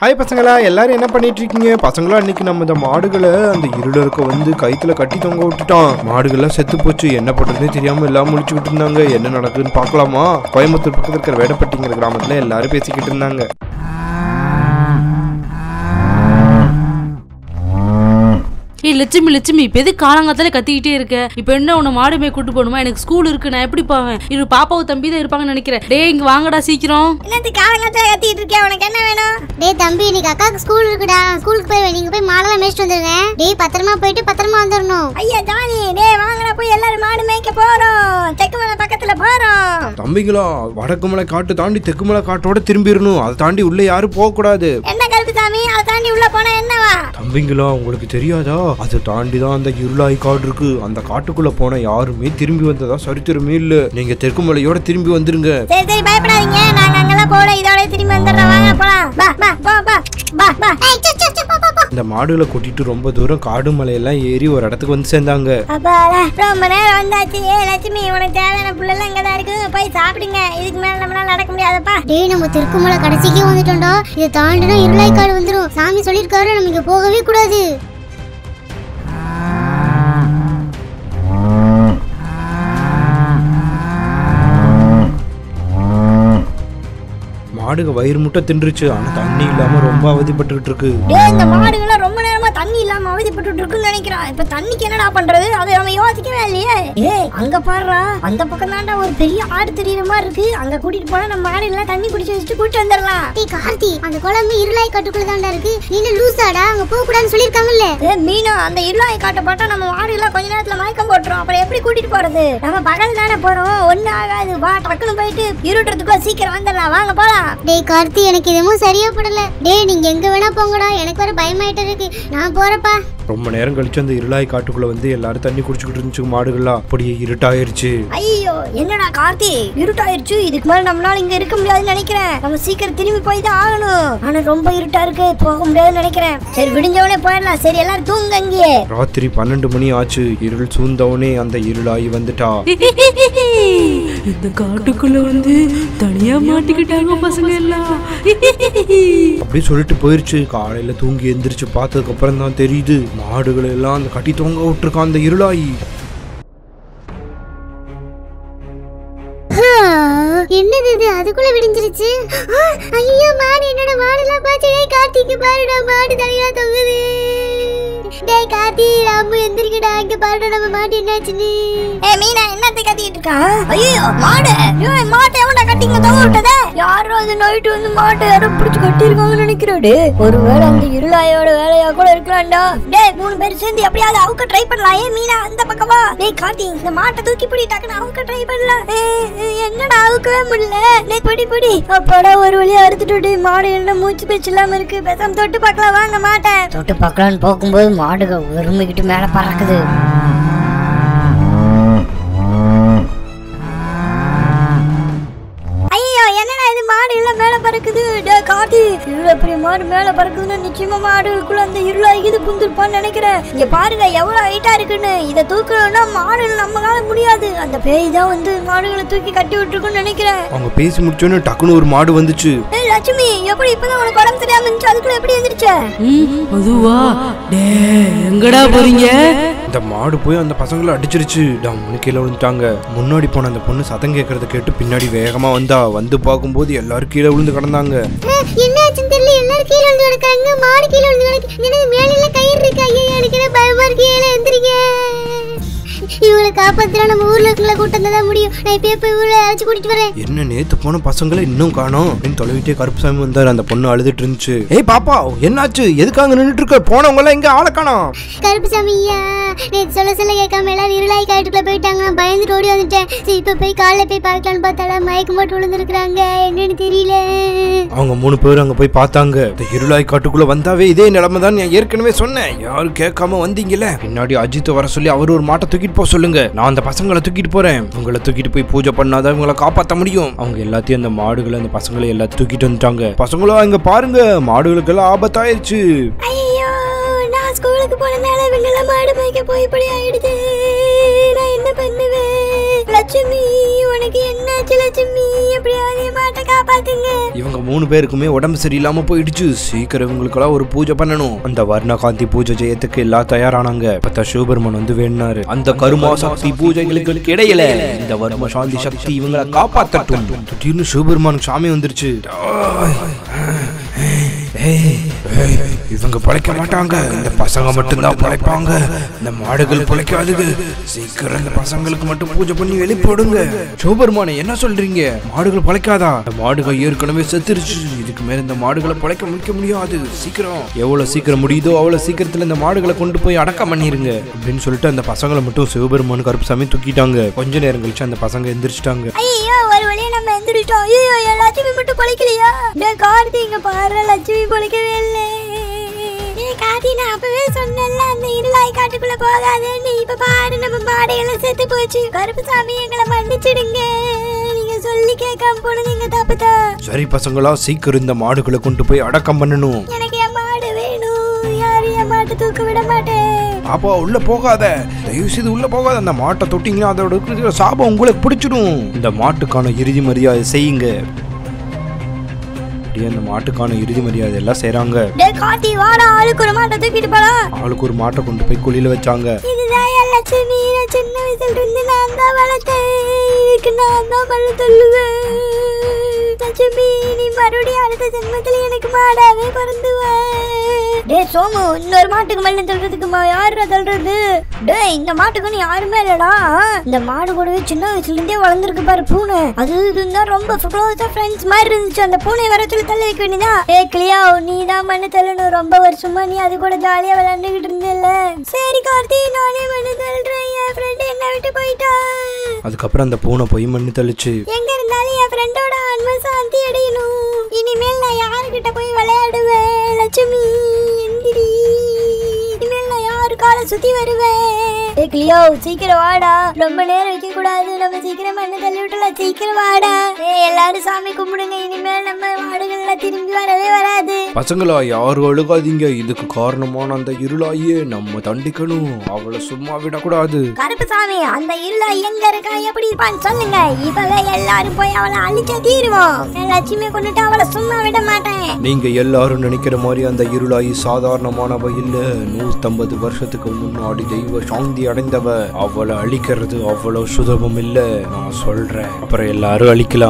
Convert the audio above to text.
Hi பசங்களா, எல்லாரும் என்ன பண்ணிட்டு இருக்கீங்க? பசங்களா இன்னைக்கு நம்ம இந்த மாடுகளை அந்த இருளருக்கு வந்து கைத்துல கட்டி தொங்க விட்டுட்டான். மாடுகள்லாம் செத்து போச்சு. என்ன பண்றதே தெரியாம எல்லாம் முழிச்சுக்கிட்டு இருந்தாங்க. என்ன நடக்குதுன்னு பாக்கலாமா? கோயம்புத்தூர் பக்கத்துல இருக்கிற வேடப்பட்டிங்கிற கிராமத்துல எல்லாரும் பேசிக்கிட்டு இருந்தாங்க. லட்சுமி இப்ப எது காலங்காத்தால கத்திக்கிட்டே இருக்க? இப்ப என்ன உன்னை மாடுமே கூட்டு போகணுமா? எனக்கு ஸ்கூல் இருக்கு, நான் எப்படி போவேன்? இது பாப்பாவும் தம்பி தான் இருப்பாங்கன்னு நினைக்கிறேன். டே இங்க வாங்கடா சீக்கிரம். என்னது காலங்காத்தால கத்திட்டு இருக்கே? உனக்கு என்ன வேணும்? டேய் தம்பி, இன்னைக்கு அக்காக்கு ஸ்கூல் இருக்குடா. ஸ்கூலுக்கு போய் நீங்க போய் மாடெல்லாம் மேய்ச்சிட்டு வந்துருங்க. டேய் பத்திரமா போயிட்டு பத்திரமா வந்துடணும். ஐயா ஜானி, டேய் வாங்கடா போய் எல்லாரும் மாடு மேய்க்க போறோம். தெக்குமலை பக்கத்துல போறோம். தம்பிங்களா, வடக்குமலை காட்டு தாண்டி தெக்குமலை காட்டோட திரும்பிடணும். அதை தாண்டி உள்ள யாரும் போக கூடாது. என்ன கருப்பு சாமி, அதை தாண்டி உள்ள போனா என்னவா? தம்பிங்களா, உங்களுக்கு தெரியாதா? அதை தாண்டி தான் அந்த இருளாய் காடு இருக்கு. அந்த காட்டுக்குள்ள போன யாருமே திரும்பி வந்ததா சரித்திரமே இல்ல. நீங்க தெற்குமலையோட திரும்பி வந்துருங்க. சரி சரி, பயப்படாதீங்க. நாங்க அங்கெல்லாம் போல, இதோட திரும்பி வந்துடுறோம். வாங்க போலாம். பா பா பா பா பா பா. இந்த மாடுகளை கூட்டிட்டு ரொம்ப தூரம் காடு மலையெல்லாம் ஏறி ஒரு இடத்துக்கு வந்து சேர்ந்தாங்க. அப்பாடா, ரொம்ப நேரம் வந்தாச்சு. லட்சுமி, உனக்கு தேவையான புள்ளெல்லாம் இங்கதான் இருக்கு, போய் சாப்பிடுங்க. இதுக்கு மேல நம்மளால நடக்க முடியாதப்பா. டேய், நம்ம தெற்குமலை கடைசிக்கே வந்துட்டோம்டா. இதை தாண்டினா இருளாய் காடு வந்துடும். சாமி சொல்லிருக்காரு, நம்ம இங்க போகவே கூடாது. மாடுக வயிறு முட்டை தின்றுச்சு. ஆனா தண்ணி இல்லாம ரொம்ப அவதிப்பட்டுக்கிட்டு இருக்கு. இந்த மாடுகளை ரொம்ப நேரமா தண்ணி இல்லாம அவதிப்பட்டு இருக்குன்னு நினைக்கிறேன். இப்ப தண்ணிக்கு என்னடா பண்றது? அதை நம்ம யோசிக்கவே இல்லையே. ஏய் அங்க பாருடா, அந்த பக்கம் தாண்டா ஒரு பெரிய ஆடு தெரியுற மாதிரி இருக்கு. அங்க கூட்டிட்டு போனா நம்ம மாடு எல்லாம் தண்ணி குடிச்சு வச்சுட்டு கூட்டிட்டு வந்துடலாம். டேய் கார்த்தி, அந்த குளம் இருளாய் காட்டுக்குள்ள தாண்டா இருக்கு. நீ லூசாடா, அங்க போக கூடாதுன்னு சொல்லிருக்காங்கல்ல. மீனா, அந்த இருளாய் காட்டை பார்த்தா நம்ம மாடு எல்லாம் கொஞ்ச நேரத்துல மயக்கம் போட்டுரும். அப்புறம் எப்படி கூட்டிட்டு போறது? நம்ம பகல் தானே போறோம், ஒண்ணு ஆகாது. வா டக்குன்னு போயிட்டு இருட்டுறதுக்குள்ள சீக்கிரம் வந்துடலாம். வாங்க போலாம். டேய் கார்த்தி, எனக்கு எதுவும் சரியா படல. டேய் நீங்க எங்க வேணா போங்கடா, எனக்கு வர பயமாயிட்டு இருக்கு. நான் போறப்பா. ரொம்ப நேரம் கழிச்சு அந்த இருளாய் காட்டுக்குள்ள வந்து எல்லாரும் தண்ணி குடிச்சுக்கிட்டு இருந்துச்சு. மாடுகள்லாம் அப்படியே இருட்டாயிருச்சு. ஐயோ என்னடா கார்த்தி, இருட்டாயிருச்சு. இதுக்கு மேல நம்மளால இங்க இருக்க முடியாதுன்னு நினைக்கிறேன். நம்ம சீக்கிரம் திரும்பி போய் தான் ஆகணும். ஆனா ரொம்ப இருட்டா இருக்கு, போக முடியாதுன்னு நினைக்கிறேன். சரி விடிஞ்சவனே போயிடலாம். சரி எல்லாரும் தூங்க அங்கேயே. ராத்திரி 12 மணி ஆச்சு. இருள் சூழ்ந்தவனே அந்த இருளாய் வந்துட்டா. இந்த காட்டுக்குள்ள வந்து தனியா மாட்டிக்கிட்டாங்க பசங்க எல்லாம். அப்படி சொல்லிட்டு போயிருச்சு. காலையில தூங்கி எந்திரிச்சு பார்த்ததுக்கு அப்புறம் தான் தெரியுது, மாடுகள் எல்லாம் அந்த கட்டி தொங்க விட்டுருக்கான் அந்த இருளாயி. என்னது இது? அதுக்குள்ள விடிஞ்சிருச்சு. ஐயோ மாடு, என்னோட மாடுலாம் பாத்து. கார்த்திக்கு பாருடா, மாடு தனியா தொங்குது. டேய் கார்த்தி, ராமு எந்திரிக்கடா, இங்க பாருடா நம்ம மாடு என்னாச்சுன்னு. ஏய் மீனா, என்னத்தை கத்திட்டு இருக்கா? ஐயோ மாடு, ஏய் மாட்டை எவன்டா கட்டிங்க தொங்க விட்டதே? யாரோ அது நைட் வந்து மாட்டை யாரோ பிடிச்சு கட்டி இருக்காங்கன்னு நினைக்கிறோம். டேய் ஒருவேளை அந்த இருளாயோட வேலையா கூட இருக்கலாம்டா. டேய் 3 பேர் சேர்ந்து எப்படியாவது அவுக்க ட்ரை பண்ணலாம். ஏய் மீனா, அந்த பக்கமா. டேய் கார்த்தி, இந்த மாட்டை தூக்கி பிடி, டக்குன்னு அவுக்க ட்ரை பண்ணலாம். என்னடா அவுக்கவே முடியல. டேய் பிடி பிடி. அப்பாடா, ஒரு வழியா அறுத்துட்டு. டேய் மாடு என்ன மூச்சு பேச்சு இல்லாம இருக்கு. பேசாம தொட்டு பார்க்கலாம் வாங்க. மாட்டை தொட்டு பார்க்கலான்னு போகும்போது மாடுக உருமிக்கிட்டு மேல பறக்குது. ஐயோ என்னடா இது, மாடு எல்லாம் மேல பறக்குது. டேய் கார்த்தி, இவ்வளவு பெரிய மாடு மேல பறக்குதுன்னா நிச்சயமா மாடுகளுக்குள்ள அந்த இருளாய்க்கு புந்திருப்பான்னு நினைக்கிறேன். இங்க பாருங்க எவ்வளவு ஹைட்டா இருக்குன்னு. இதை தூக்கணும்னா மாடு நம்மளால முடியாது. அந்த பேய் தான் வந்து மாடுகளை தூக்கி கட்டி விட்டுருக்குன்னு நினைக்கிறேன். அவங்க பேசி முடிச்சோன்னு டக்குன்னு ஒரு மாடு வந்துச்சு. லட்சுமி, எப்படி இப்பதான் உனக்கு உடம்பு சரியாம இருந்துச்சு, அதுக்குள்ள எப்படி எந்திரிச்ச? அதுவா? டே எங்கடா போறீங்க? இந்த மாடு போய் அந்த பசங்களை அடிச்சிருச்சு. கீழே விழுந்துட்டாங்க. முன்னாடி போன அந்த பொண்ணு சத்தம் கேட்கறத கேட்டு பின்னாடி வேகமா வந்தா. வந்து பார்க்கும்போது எல்லாரும் கீழே விழுந்து கிடந்தாங்க. என்னாச்சுன்னு தெரியல, எல்லாரும் கீழே விழுந்து கிடக்காங்க. மாடு கீழே விழுந்து கிடக்கு. எனக்கு மேல எல்லாம் கயிறு இருக்கு. ஐயோ எனக்கு பயமா இருக்கு. எந்திரிங்க, இவங்களை காப்பாத்தினா நம்ம ஊர்ல இருக்கிற கூட்டம் தான் முடியும். நான் இப்ப போய் ஊர்ல அழைச்சு கூட்டிட்டு வரேன். என்ன நேத்து போன பசங்களை இன்னும் காணோம் அப்படின்னு தொலைவிட்டே கருப்புசாமி வந்தாரு. அந்த பொண்ணு அழுதுட்டு இருந்துச்சு. ஏய் பாப்பா, என்னாச்சு? எதுக்காக நின்றுட்டு இருக்க? போனவங்க எல்லாம் இங்க ஆளை காணோம். கருப்புசாமி ஐயா, நேத்து சொல்ல கேட்காம எல்லாரும் இருளாய் காட்டுக்குள்ள போயிட்டாங்க. நான் பயந்துட்டு ஓடி வந்துட்டேன். சரி இப்ப போய் காலைல போய் பார்க்கலான்னு பார்த்தாடா மயக்கம் போட்டு விழுந்துருக்காங்க. என்னன்னு தெரியல. அவங்க 3 பேர் அங்க போய் பார்த்தாங்க. இந்த இருளாய் காட்டுக்குள்ள வந்தாவே இதே நிலைமை தான். நான் ஏற்கனவே சொன்னேன், யாரும் கேட்காம வந்தீங்கல்ல. பின்னாடி அஜித் வர சொல்லி அவர் ஒரு மாட்டை தூக்கிட்டு போக சொல்லுங்க. நான் அந்த பசங்களை தூக்கிட்டு போறேன். உங்களை தூக்கிட்டு போய் பூஜை பண்ணாதான் இவங்களை காப்பாற்ற முடியும். அவங்க எல்லாத்தையும் அந்த மாடுகளை அந்த பசங்களை எல்லாத்தையும் தூக்கிட்டு வந்துட்டாங்க. பசங்களோ இங்க பாருங்க, மாடுகளுக்கு எல்லாம் ஆபத்தாயிருச்சு. ஐயோ, நான் ஸ்கூலுக்கு போனதால இவங்க எல்லாம் மாடு மேய்க்க போய் இப்படி ஆயிடுச்சு. நான் என்ன பண்ணுவேன்? லட்சுமி உனக்கு என்னாச்சு லட்சுமி? எப்படியாவது மாட்டை காப்பாத்துங்க. இவங்க 3 பேருக்குமே உடம்பு சரியில்லாம போயிடுச்சு. சீக்கிரம் இவங்களுக்கெல்லாம் ஒரு பூஜை பண்ணணும். அந்த வர்ணகாந்தி பூஜை செய்யறதுக்கு எல்லாம் தயாரானாங்க. பார்த்தா சிவபெருமான் வந்து வேண்டாரு, அந்த கருமா சக்தி பூஜைகளுக்கு இடையில இந்த வர்ம சாந்தி சக்தி இவங்களை காப்பாத்தட்டும். திடீர்னு சிவபெருமானுக்கு சாமி வந்துருச்சு. இவங்க பழைக்க மாட்டாங்க, இந்த பசங்க மட்டும்தான் பழைப்பாங்க. இந்த மாடுகள் பழைக்காதுங்க. சீக்கிரம் இந்த பசங்களுக்கு மட்டும் பூஜை பண்ணி வெளிப்போடுங்க. சிவபெருமானே என்ன சொல்றீங்க? மாடுகள் பழைக்காதா? இந்த மாடுகள் ஏற்கனவே செத்துருச்சு. இதுக்கு மேல இந்த மாடுகளை பழைக்க முடியாது. சீக்கிரம் எவ்வளவு சீக்கிரம் முடியுதோ அவ்வளவு சீக்கிரத்துல இந்த மாடுகளை கொண்டு போய் அடக்கம் பண்ணிருங்க அப்படின்னு சொல்லிட்டு அந்த பசங்களை மட்டும் சிவபெருமான் கருப்புசாமி தூக்கிட்டாங்க. கொஞ்ச நேரம் கழிச்சு அந்த பசங்க எந்திரிச்சிட்டாங்க. ஐயோ ஒரு வழியா நம்ம எந்திரிட்டோம். ஐயோ லட்சுமி மட்டும் பழைக்கலையா? கார்த்திங்க பாரு, லட்சுமி பழைக்கவே இல்லை. கார்த்தி நான் அப்பவே சொன்னேன்ல அந்த இருளாய் காட்டுக்குள்ள போகாதேன்னு. இப்ப பாரு நம்ம மாடையெல்லாம் செத்து போச்சு. கருப்புசாமி எங்களை மன்னிச்சிடுங்க. நீங்க சொல்லி கேட்காம போனது எங்க தப்புதான். சரி பசங்களா, சீக்கிரம் இந்த மாடுகளை கொண்டு போய் அடக்கம் பண்ணணும். எனக்கு என் மாடு வேணும். யாரும் என் மாட்டை தூக்க விட மாட்டேன். அப்பா உள்ள போகாத, தயவு செய்து உள்ள போகாத. அந்த மாட்டை தொட்டிங்கன்னா அதோட சாபம் உங்களுக்கு பிடிச்சிடும். இந்த மாட்டுக்கான இறுதி மரியாதை செய்யுங்க. அந்த மாட்டுக்கான இறுதி மரியாதை எல்லாம் செய்றாங்க. ஆளுக்கு ஒரு மாட்டை தூக்கிட்டு போலாம். ஆளுக்கு ஒரு மாட்டை கொண்டு போய் குழியில வச்சாங்க. இதுதான் லட்சுமி, சின்ன வயசுல இருந்து நான் தான் வளர்த்தேன். இதுக்கு நான் தான் பல சொல்லுவேன். லட்சுமி நீ மறுபடியும் அடுத்த ஜென்மத்துல எனக்கு மாடாவே பிறந்துவேன். டேய் சோமு, இன்னொரு மாட்டுக்கு மல்ல சொல்றதுக்கு யாரு சொல்றது? டேய் இந்த மாட்டுக்கு நீ யாருமே இல்லடா. இந்த மாடு கூடவே சின்ன வயசுல இருந்தே வளர்ந்துருக்கு பாரு பூனை. அது இதுதான் ரொம்ப க்ளோஸா ஃப்ரெண்ட்ஸ் மாதிரி இருந்துச்சு. அந்த பூனை வர சொல்லி தள்ள வைக்க வேண்டியதா? ஏ கிளியா, நீ தான் மண்ணு தள்ளணும். ரொம்ப வருஷமா நீ அது கூட ஜாலியா விளையாண்டுகிட்டு இருந்தேல்ல. சரி கார்த்தி, நானே மண்ணு தள்ளுறேன். என் ஃப்ரெண்ட் என்ன விட்டு போயிட்டா. அதுக்கப்புறம் அந்த பூனை போய் மண்ணு தள்ளிச்சு. எங்க இருந்தாலும் என் ஃப்ரெண்டோட ஆன்மா சாந்தி அடையணும். இனிமேல் நான் யாருக்கிட்ட போய் விளையாடுவேன்? லட்சுமி எந்திரி. இனிமேல் நான் யாரு காலை சுத்தி வருவேன்? கிளியோ சீக்கிரம் வாடா. ரொம்ப நேரம் வைக்க கூடாது. நம்ம சீக்கிரம் மண்ணு தள்ளி விட்டுலாம். சீக்கிரம் வாடா. எல்லாரும் சாமி கும்பிடுங்க. இனிமேல் நம்ம மாடுகள்ல திரும்பி வரவே வராது. பசங்களா யாரும் அழுகாதீங்க. இதுக்கு காரணமான அந்த இருளாயே நம்ம தண்டிக்கணும். அவளை சும்மா விடக்கூடாது. கருப்புசாமி அந்த இருளாய் எங்க இருக்கா, எப்படி இருப்பான்னு சொல்லுங்க. இப்பவே எல்லாரும் போய் அவளை அழிச்ச தீருவோம். லட்சுமி கொண்டுட்டு அவளை சும்மா விட மாட்டேன். நீங்க எல்லாரும் நினைக்கிற மாதிரி அந்த இருளாயி சாதாரணமானவ இல்ல. 150 வருஷத்துக்கு முன்னாடி தெய்வ சாந்தி அடைந்தவ. அவளை அழிக்கிறது அவ்வளவு சுலபம் இல்ல, நான் சொல்றேன். அப்புறம் எல்லாரும் அழிக்கலாம்.